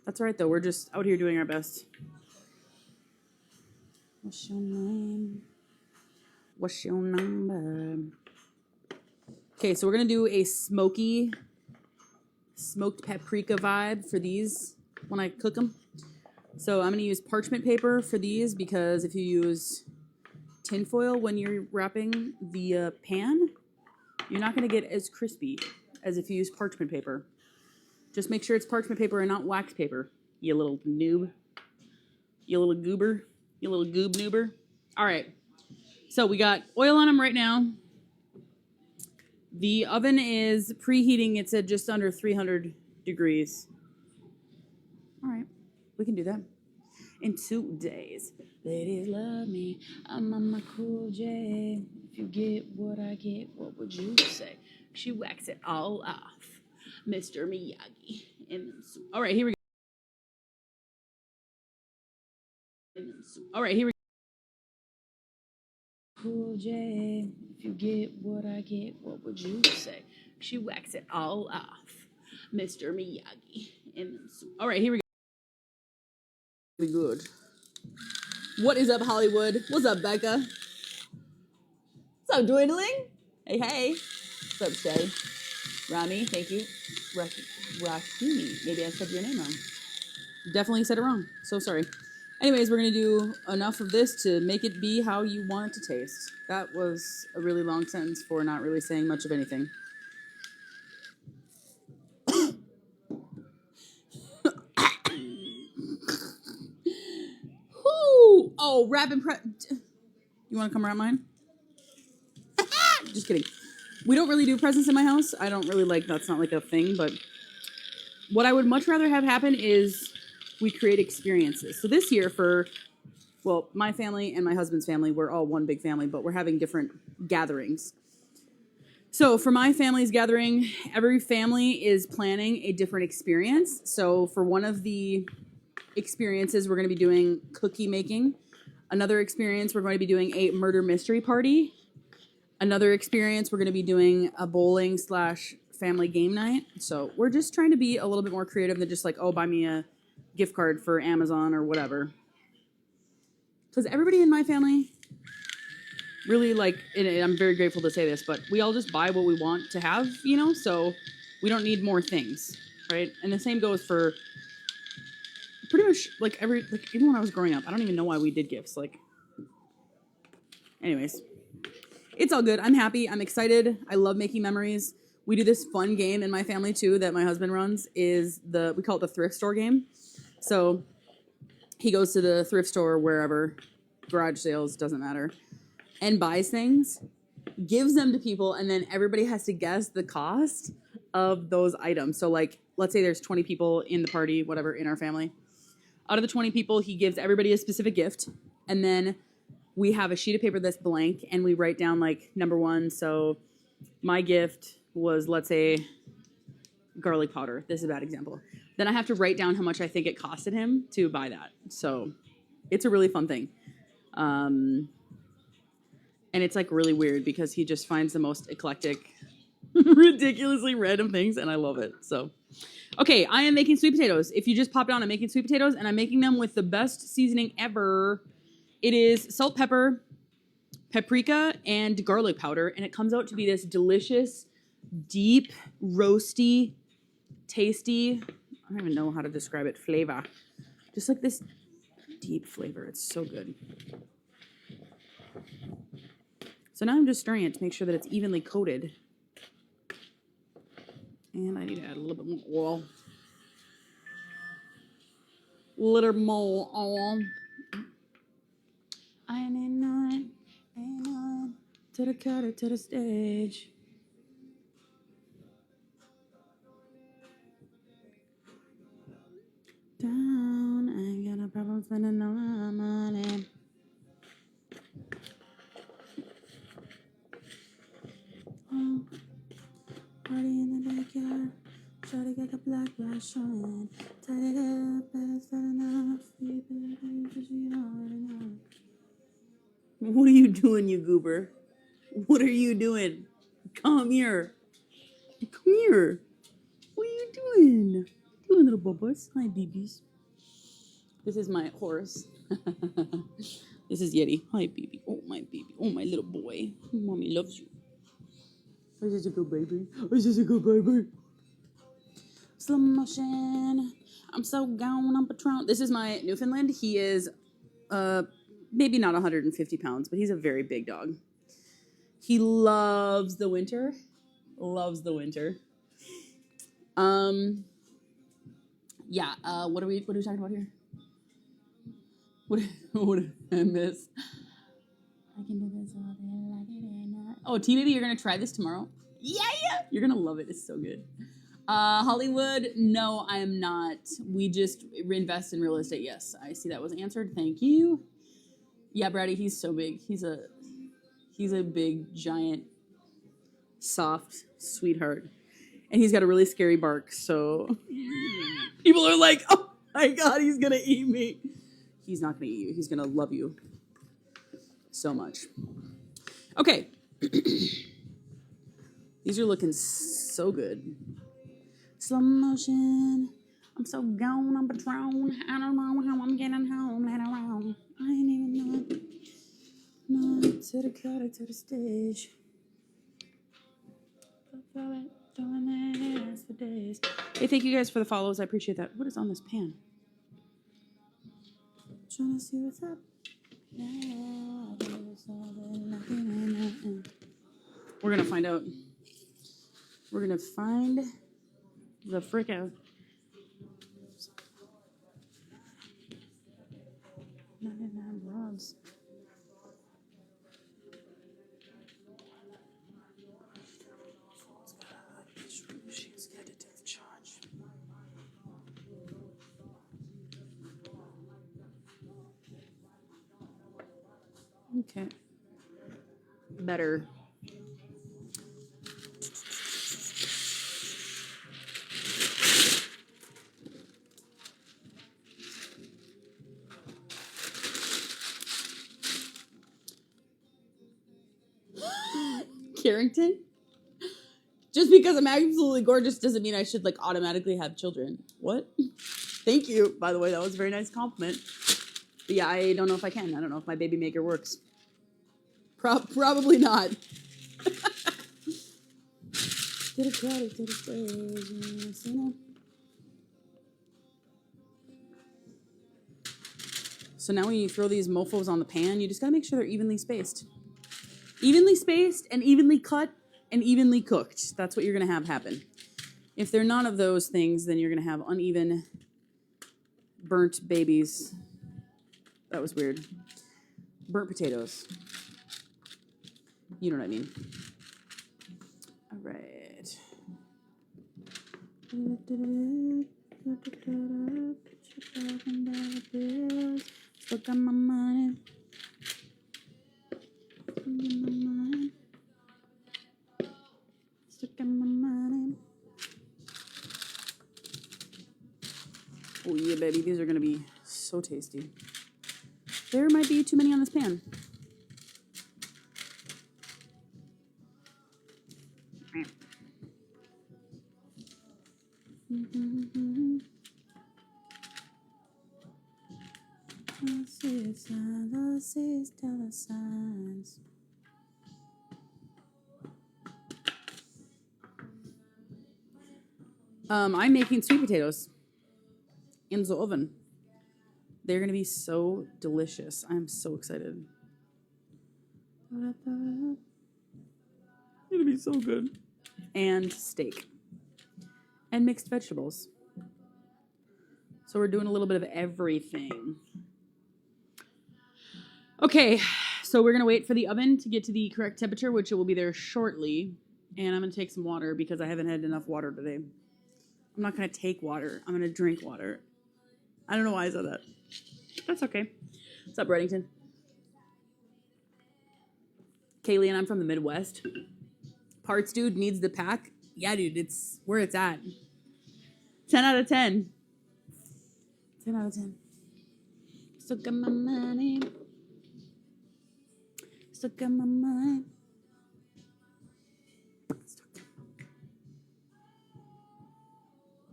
That's all right, though. We're just out here doing our best. What's your name? What's your number? Okay, so we're going to do a smoky, smoked paprika vibe for these when I cook them. So I'm going to use parchment paper for these because if you use tinfoil when you're wrapping the pan, you're not going to get as crispy as if you use parchment paper. Just make sure it's parchment paper and not wax paper, you little noob. You little goober. You little goob noober. All right. So we got oil on them right now. The oven is preheating. It's at just under 300 degrees. All right. We can do that. In 2 days. Ladies love me. I'm on my cool J. If you get what I get, what would you say? She whacks it all off. Mr. Miyagi. All right, here we go. All right, here we go. Cool J. If you get what I get, what would you say? She whacks it all off. Mr. Miyagi. All right, here we go. Be good. What is up, Hollywood? What's up, Becca? What's up, Dwindling? Hey, hey. What's up, Shay? Rami, thank you. Rahimi. Maybe I said your name wrong. Definitely said it wrong. So sorry. Anyways, we're going to do enough of this to make it be how you want it to taste. That was a really long sentence for not really saying much of anything. Whoo! Oh, wrap and prep. You want to come around mine? Just kidding. We don't really do presents in my house. I don't really like, that's not like a thing, but what I would much rather have happen is we create experiences. So this year for, well, my family and my husband's family, we're all one big family, but we're having different gatherings. So for my family's gathering, every family is planning a different experience. So for one of the experiences, we're going to be doing cookie making. Another experience, we're going to be doing a murder mystery party. Another experience, we're going to be doing a bowling / family game night. So we're just trying to be a little bit more creative than just like, oh, buy me a gift card for Amazon or whatever. Because everybody in my family really like, and I'm very grateful to say this, but we all just buy what we want to have, you know? So we don't need more things, right? And the same goes for pretty much like even when I was growing up, I don't even know why we did gifts. Like, anyways. It's all good. I'm happy. I'm excited. I love making memories. We do this fun game in my family too that my husband runs we call it the thrift store game. So he goes to the thrift store wherever, garage sales, doesn't matter, and buys things, gives them to people, and then everybody has to guess the cost of those items. So like, let's say there's 20 people in the party, whatever, in our family. Out of the 20 people, he gives everybody a specific gift, and then we have a sheet of paper that's blank, and we write down, like, number one. So my gift was, let's say, garlic powder. This is a bad example. Then I have to write down how much I think it costed him to buy that. So it's a really fun thing. And it's, like, really weird because he just finds the most eclectic, ridiculously random things, and I love it. So, okay, I am making sweet potatoes. If you just popped on, I'm making sweet potatoes, and I'm making them with the best seasoning ever. It is salt, pepper, paprika, and garlic powder, and it comes out to be this delicious, deep, roasty, tasty, I don't even know how to describe it, flavor. Just like this deep flavor. It's so good. So now I'm just stirring it to make sure that it's evenly coated. And I need to add a little bit more oil. Little more oil. I need none, to the cutter, to the stage. Down, I ain't got no problem spending no money. Oh, party in the backyard. Try to get the black light showing. Tied it up, but it's not enough. You better do what you already know. What are you doing, you goober? What are you doing? Come here. Come here. What are you doing? Hello, little bubbles. Hi, babies. This is my horse. This is Yeti. Hi, baby. Oh, my baby. Oh, my little boy. Mommy loves you. Oh, this is a good baby. Oh, this is a good baby. Slow motion. I'm so gone on Patron. This is my Newfoundland. He is maybe not 150 pounds, but he's a very big dog. He loves the winter. Loves the winter. Yeah, what are we talking about here? What did I miss? I can do this all day like it ain't not. Oh, T-Baby, you're gonna try this tomorrow? Yeah! You're gonna love it. It's so good. Hollywood, no, I am not. We just invest in real estate. Yes, I see that was answered. Thank you. Yeah, Brady, he's so big. He's a big, giant, soft sweetheart. And he's got a really scary bark, so people are like, oh my God, he's gonna eat me. He's not gonna eat you. He's gonna love you so much. Okay. These are looking so good. Slow motion. I'm so gone on Patron. I don't know how I'm getting home later on. I ain't even know. No, to the crowd, to the stage. Doing this for days. Hey, thank you guys for the follows. I appreciate that. What is on this pan? Trying to see what's up. We're gonna find out. We're gonna find the frick out. 99 rods. She's got a death charge. Okay. Better. Carrington? Just because I'm absolutely gorgeous doesn't mean I should like automatically have children. What? Thank you. By the way, that was a very nice compliment. But yeah, I don't know if I can. I don't know if my baby maker works. Probably not. So now when you throw these mofos on the pan, you just gotta make sure they're evenly spaced. Evenly spaced and evenly cut and evenly cooked. That's what you're gonna have happen. If they're none of those things, then you're gonna have uneven, burnt babies. That was weird. Burnt potatoes. You know what I mean. All right. Stuck on my mind. Stuck on my mind. Oh yeah, baby, these are gonna be so tasty. There might be too many on this pan. Signs. I'm making sweet potatoes in the oven. They're gonna be so delicious. I'm so excited. They're gonna be so good. And steak. And mixed vegetables. So we're doing a little bit of everything. Okay, so we're gonna wait for the oven to get to the correct temperature, which it will be there shortly. And I'm gonna take some water because I haven't had enough water today. I'm not gonna take water. I'm gonna drink water. I don't know why I said that. That's okay. What's up, Reddington? Kaylee and I'm from the Midwest. Parts dude needs the pack. Yeah, dude, it's where it's at. 10 out of 10. 10 out of 10. Stuck in my money. Stuck in my mind.